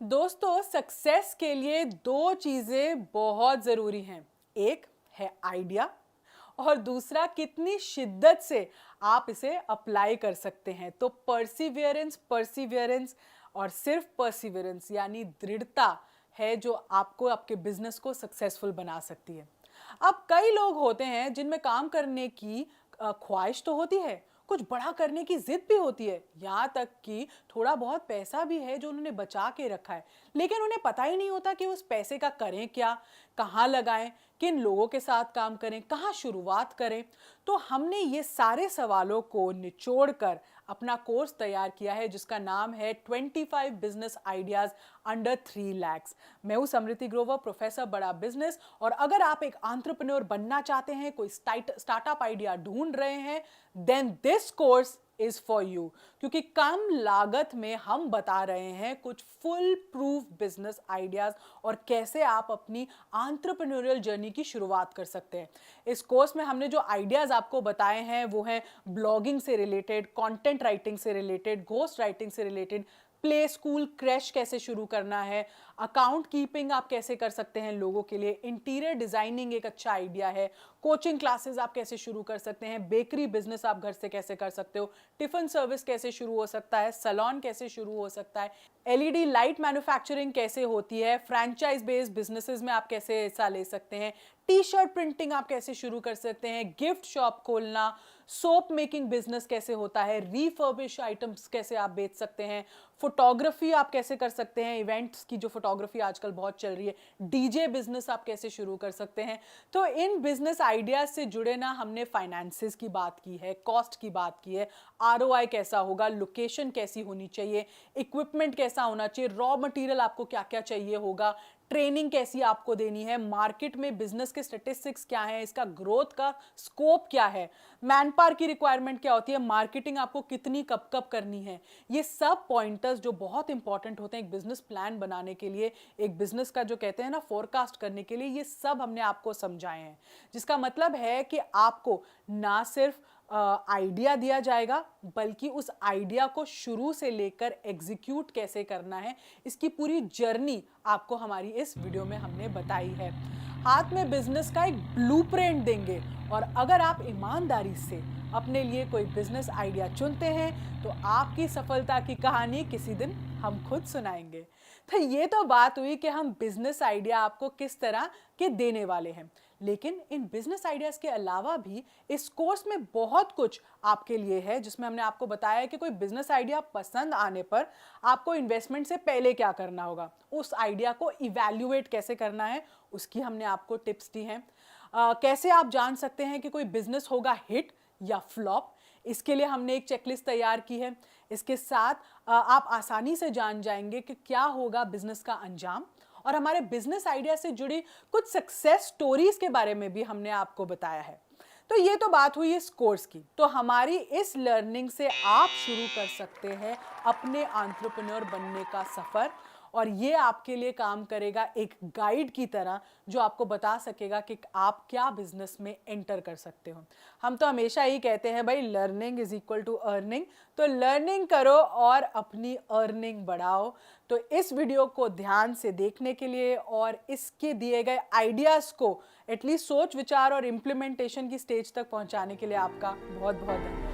दोस्तों, सक्सेस के लिए दो चीजें बहुत जरूरी हैं। एक है आइडिया और दूसरा कितनी शिद्दत से आप इसे अप्लाई कर सकते हैं। तो परसिवियरेंस परसिवियरेंस और सिर्फ परसिवियरेंस यानी दृढ़ता है जो आपको आपके बिजनेस को सक्सेसफुल बना सकती है। अब कई लोग होते हैं जिनमें काम करने की ख्वाहिश तो होती है, कुछ बड़ा करने की जिद भी होती है, यहाँ तक कि थोड़ा बहुत पैसा भी है जो उन्होंने बचा के रखा है, लेकिन उन्हें पता ही नहीं होता कि उस पैसे का करें क्या, कहाँ लगाएं, किन लोगों के साथ काम करें, कहाँ शुरुआत करें। तो हमने ये सारे सवालों को निचोड़ कर अपना कोर्स तैयार किया है जिसका नाम है 25 बिजनेस आइडियाज अंडर 3 lakhs। मैं हूं समृति ग्रोवर, प्रोफेसर बड़ा बिजनेस। और अगर आप एक एंटरप्रेन्योर बनना चाहते हैं, कोई स्टार्टअप आइडिया ढूंढ रहे हैं, then this course is for you. क्योंकि कम लागत में हम बता रहे हैं कुछ फुल प्रूफ बिजनेस आइडियाज और कैसे आप अपनी एंटरप्रेन्योरियल जर्नी की शुरुआत कर सकते हैं। इस कोर्स में हमने जो आइडियाज आपको बताए हैं वो हैं ब्लॉगिंग से रिलेटेड, कंटेंट राइटिंग से रिलेटेड, घोस्ट राइटिंग से रिलेटेड, प्ले स्कूल क्रैश कैसे शुरू करना है, अकाउंट कीपिंग आप कैसे कर सकते हैं लोगों के लिए, इंटीरियर डिजाइनिंग एक अच्छा आइडिया है, कोचिंग क्लासेस आप कैसे शुरू कर सकते हैं, बेकरी बिजनेस आप घर से कैसे कर सकते हो, टिफिन सर्विस कैसे शुरू हो सकता है, सैलून कैसे शुरू हो सकता है, एलईडी लाइट मैन्युफैक्चरिंग कैसे होती है, फ्रैंचाइज बेस्ड बिजनेसेस में आप कैसे हिस्सा ले सकते हैं, टी शर्ट प्रिंटिंग आप कैसे शुरू कर सकते हैं, गिफ्ट शॉप खोलना, सोप मेकिंग बिजनेस कैसे होता है, रिफर्बिश आइटम्स कैसे आप बेच सकते हैं, फोटोग्राफी आप कैसे कर सकते हैं, इवेंट्स की जो फोटोग्राफी आजकल बहुत चल रही है, डीजे बिजनेस आप कैसे शुरू कर सकते हैं। तो इन बिजनेस आइडियाज से जुड़े ना हमने फाइनेंसेस की बात की है, कॉस्ट की बात की है, आरओआई कैसा होगा, लोकेशन कैसी होनी चाहिए, इक्विपमेंट कैसा होना चाहिए, रॉ मटेरियल आपको क्या क्या चाहिए होगा, ट्रेनिंग कैसी आपको देनी है, मार्केट में बिजनेस के स्टैटिस्टिक्स क्या हैं, इसका ग्रोथ का स्कोप क्या है, मैनपावर की रिक्वायरमेंट क्या होती है, मार्केटिंग आपको कितनी कब कब करनी है। ये सब पॉइंटर्स जो बहुत इंपॉर्टेंट होते हैं एक बिजनेस प्लान बनाने के लिए, एक बिजनेस का जो कहते हैं ना फोरकास्ट करने के लिए, ये सब हमने आपको समझाए हैं। जिसका मतलब है कि आपको ना सिर्फ आइडिया दिया जाएगा बल्कि उस आइडिया को शुरू से लेकर एग्जीक्यूट कैसे करना है, इसकी पूरी जर्नी आपको हमारी इस वीडियो में हमने बताई है। हाथ में बिजनेस का एक ब्लूप्रिंट देंगे और अगर आप ईमानदारी से अपने लिए कोई बिजनेस आइडिया चुनते हैं तो आपकी सफलता की कहानी किसी दिन हम खुद सुनाएंगे। तो ये तो बात हुई कि हम बिजनेस आइडिया आपको किस तरह के देने वाले हैं, लेकिन इन बिजनेस आइडियाज के अलावा भी इस कोर्स में बहुत कुछ आपके लिए है जिसमें हमने आपको बताया है कि कोई बिजनेस आइडिया पसंद आने पर आपको इन्वेस्टमेंट से पहले क्या करना होगा, उस आइडिया को इवैल्यूएट कैसे करना है, उसकी हमने आपको टिप्स दी हैं। कैसे आप जान सकते हैं कि कोई बिजनेस होगा हिट या फ्लॉप, इसके लिए हमने एक चेकलिस्ट तैयार की है। इसके साथ आप आसानी से जान जाएंगे कि क्या होगा बिजनेस का अंजाम, और हमारे बिजनेस आइडिया से जुड़ी कुछ सक्सेस स्टोरीज के बारे में भी हमने आपको बताया है। तो ये तो बात हुई इस कोर्स की। तो हमारी इस लर्निंग से आप शुरू कर सकते हैं अपने एंटरप्रेन्योर बनने का सफर, और ये आपके लिए काम करेगा एक गाइड की तरह जो आपको बता सकेगा कि आप क्या बिजनेस में एंटर कर सकते हो। हम तो हमेशा ही कहते हैं भाई learning is equal to earning, तो लर्निंग करो और अपनी अर्निंग बढ़ाओ। तो इस वीडियो को ध्यान से देखने के लिए और इसके दिए गए आइडियाज़ को एटलीस्ट सोच विचार और इम्प्लीमेंटेशन की स्टेज तक पहुंचाने के लिए आपका बहुत बहुत धन्यवाद।